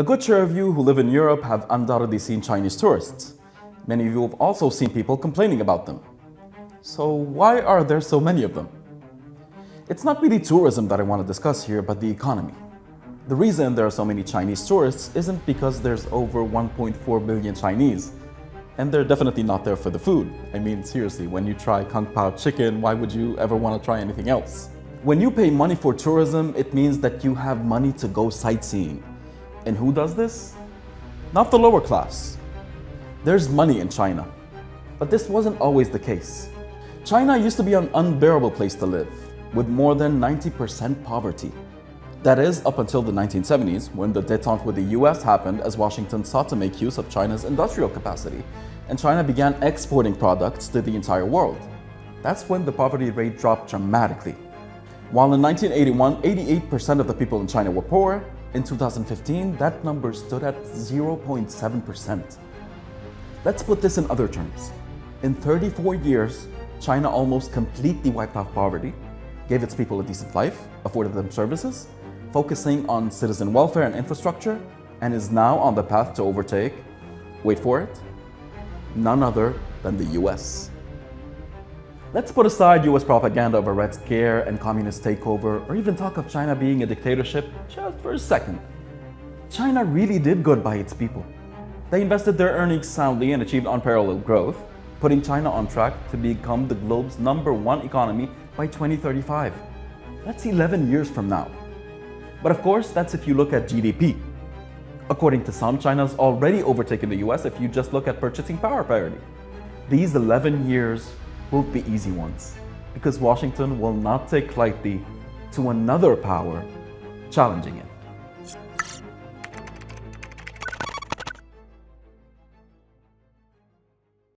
A good share of you who live in Europe have undoubtedly seen Chinese tourists. Many of you have also seen people complaining about them. So why are there so many of them? It's not really tourism that I want to discuss here, but the economy. The reason there are so many Chinese tourists isn't because there's over 1.4 billion Chinese. And they're definitely not there for the food. I mean, seriously, when you try Kung Pao chicken, why would you ever want to try anything else? When you pay money for tourism, it means that you have money to go sightseeing. And who does this? Not the lower class. There's money in China. But this wasn't always the case. China used to be an unbearable place to live, with more than 90% poverty. That is, up until the 1970s, when the détente with the US happened as Washington sought to make use of China's industrial capacity, and China began exporting products to the entire world. That's when the poverty rate dropped dramatically. While in 1981, 88% of the people in China were poor, in 2015, that number stood at 0.7%. Let's put this in other terms. In 34 years, China almost completely wiped out poverty, gave its people a decent life, afforded them services, focusing on citizen welfare and infrastructure, and is now on the path to overtake, wait for it, none other than the US. Let's put aside US propaganda of a Red Scare and communist takeover, or even talk of China being a dictatorship just for a second. China really did good by its people. They invested their earnings soundly and achieved unparalleled growth, putting China on track to become the globe's #1 economy by 2035. That's 11 years from now. But of course, that's if you look at GDP. According to some, China's already overtaken the US if you just look at purchasing power parity. These 11 years won't be easy ones, because Washington will not take lightly to another power challenging it.